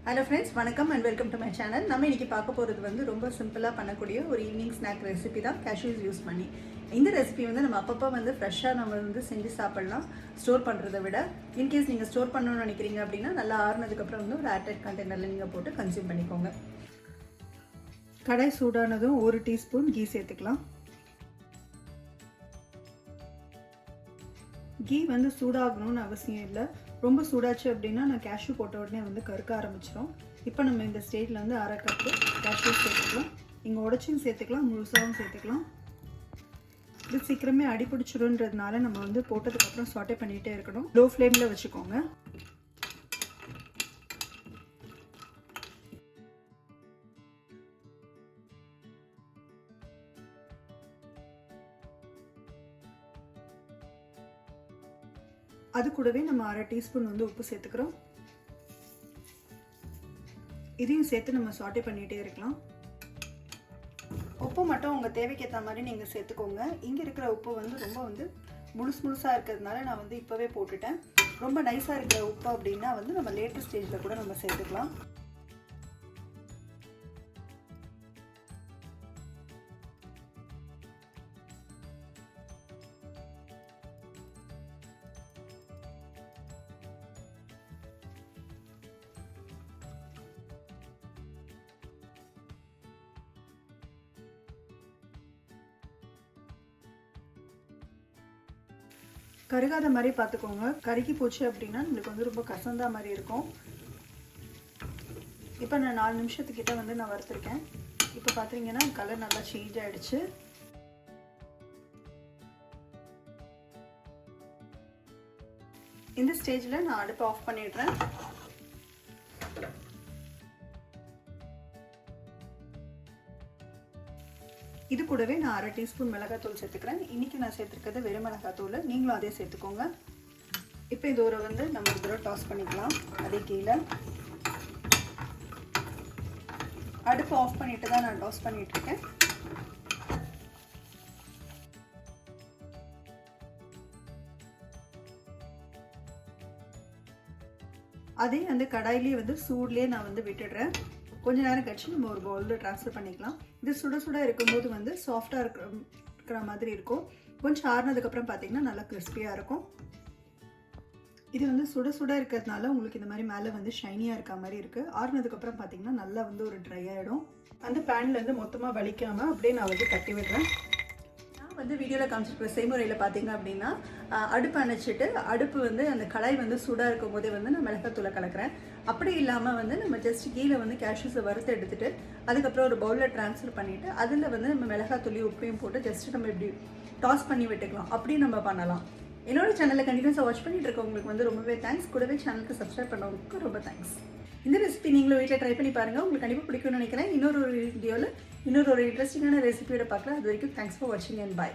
Hello friends, vanakkam and welcome to my channel. நம்ம இன்னைக்கு பார்க்க போறது வந்து ரொம்ப சிம்பிளா பண்ணக்கூடிய ஒரு ஈவினிங் ஸ்நாக் ரெசிபி தான் cashews யூஸ் பண்ணி. இந்த ரெசிபி வந்து நம்ம அப்பப்ப வந்து ஃப்ரெஷா நம்ம வந்து செஞ்சு சாப்பிடலாம் ஸ்டோர் பண்றதை விட. இன் கேஸ் நீங்க ஸ்டோர் பண்ணனும்னு நினைக்கிறீங்க அப்படினா நல்லா ஆறுனதுக்கு அப்புறம் வந்து ஒரு ஏர்டைட் கண்டெய்னர்ல நீங்க போட்டு கன்சியூம் பண்ணிக்கோங்க. கடாய் சூடானதும் 1 டீஸ்பூன் கீ சேர்த்துக்கலாம். கீ வந்து சூடாகணும்னு அவசியம் இல்லை. ரொம்ப சூடாச்சு அப்படின்னா நான் கேஷ்யூ போட்ட உடனே வந்து கருக்க ஆரம்பிச்சிடும். இப்போ நம்ம இந்த ஸ்டேஜில் வந்து அரை கப்பு கேஷ்யூ சேர்த்துக்கலாம். இங்கே உடச்சும் சேர்த்துக்கலாம், முழுசாகவும் சேர்த்துக்கலாம். இது சீக்கிரமே அடிப்பிடிச்சிடுன்றதுனால நம்ம வந்து போட்டதுக்கப்புறம் சாட்டே பண்ணிகிட்டே இருக்கணும். லோ ஃப்ளேமில் வச்சுக்கோங்க. அது கூடவே நம்ம அரை டீஸ்பூன் வந்து உப்பு சேர்த்துக்கிறோம். இதையும் சேர்த்து நம்ம சாட்டே பண்ணிகிட்டே இருக்கலாம். உப்பு மட்டும் உங்கள் தேவைக்கு ஏற்ற மாதிரி நீங்கள் சேர்த்துக்கோங்க. இங்கே இருக்கிற உப்பு வந்து ரொம்ப வந்து முழுசாக இருக்கிறதுனால நான் வந்து இப்போவே போட்டுட்டேன். ரொம்ப நைஸாக இருக்கிற உப்பு அப்படின்னா வந்து நம்ம லேட்டர் ஸ்டேஜில் கூட நம்ம சேர்த்துக்கலாம். கருகாத மாதிரி பார்த்துக்கோங்க. கருகி போச்சு அப்படின்னா நம்மளுக்கு வந்து ரொம்ப கசந்தா மாதிரி இருக்கும். இப்போ நான் 4 நிமிஷத்துக்கிட்ட வந்து நான் வறுத்துருக்கேன். இப்போ பார்த்தீங்கன்னா கலர் நல்லா சேஞ்ச் ஆகிடுச்சு. இந்த ஸ்டேஜில் நான் அடுப்பை ஆஃப் பண்ணிடுறேன். இது கூடவே நான் அரை டீஸ்பூன் மிளகாத்தூள் சேர்த்துக்கிறேன். இன்றைக்கி நான் சேர்த்துருக்கிறது வெறும் மிளகாத்தூள், நீங்களும் அதே சேர்த்துக்கோங்க. இப்போ இது ஒரு வந்து நம்ம ஒரு தடவை டாஸ் பண்ணிக்கலாம். அதே கீழே அடுப்பு ஆஃப் பண்ணிட்டு தான் நான் டாஸ் பண்ணிகிட்ருக்கேன். அதே வந்து கடாயிலே வந்து சூட்லேயே நான் வந்து விட்டுடுறேன். கொஞ்ச நேரம் கழிச்சு நம்ம ஒரு பவுலில் ட்ரான்ஸ்ஃபர் பண்ணிக்கலாம். இது சுட சுட இருக்கும்போது வந்து சாஃப்டாக இருக்கிற மாதிரி இருக்கும். கொஞ்சம் ஆறுனதுக்கப்புறம் பார்த்தீங்கன்னா நல்லா கிறிஸ்பியாக இருக்கும். இது வந்து சுட சுட இருக்கிறதுனால உங்களுக்கு இந்த மாதிரி மேலே வந்து ஷைனியாக இருக்க மாதிரி இருக்குது. ஆறுனதுக்கப்புறம் பார்த்தீங்கன்னா நல்லா வந்து ஒரு ட்ரை ஆகிடும். அந்த பேன்லேருந்து மொத்தமாக வலிக்காமல் அப்படியே நான் வந்து கட்டி விடுறேன். வந்து வீடியோவில் காமிச்சிருக்கிற செய்முறையில் பார்த்தீங்க அப்படின்னா அடுப்பு அணைச்சிட்டு அடுப்பு வந்து அந்த கடாய் வந்து சூடாக இருக்கும் போதே வந்து நான் மிளகாத்தூளை கலக்கிறேன். அப்படி இல்லாமல் வந்து நம்ம ஜஸ்ட் கீழே வந்து கேஷ்யூஸை வறுத்து எடுத்துகிட்டு அதுக்கப்புறம் ஒரு பவுலில் ட்ரான்ஸ்ஃபர் பண்ணிவிட்டு அதில் வந்து நம்ம மிளகாத்தூளையும் உப்பையும் போட்டு ஜஸ்ட் நம்ம இப்படி டாஸ் பண்ணி விட்டுக்கலாம். அப்படியும் நம்ம பண்ணலாம். என்னோட சேனலை கண்டினியூஸாக வாட்ச் பண்ணிட்டு இருக்கவங்களுக்கு வந்து ரொம்பவே தேங்க்ஸ். கூடவே சேனலுக்கு சப்ஸ்கிரைப் பண்ணவங்களுக்கு ரொம்ப தேங்க்ஸ். இந்த ரெசிபி நீங்களும் வீட்டில் ட்ரை பண்ணி பாருங்கள். உங்களுக்கு கண்டிப்பாக பிடிக்கும்னு நினைக்கிறேன். இன்னொரு வீடியோவில் இன்னொரு இன்ட்ரெஸ்டிங்கான ரெசிபியோட பார்க்கலாம். அது வரைக்கும் தேங்க்ஸ் ஃபார் வாட்சிங் அண்ட் பாய்.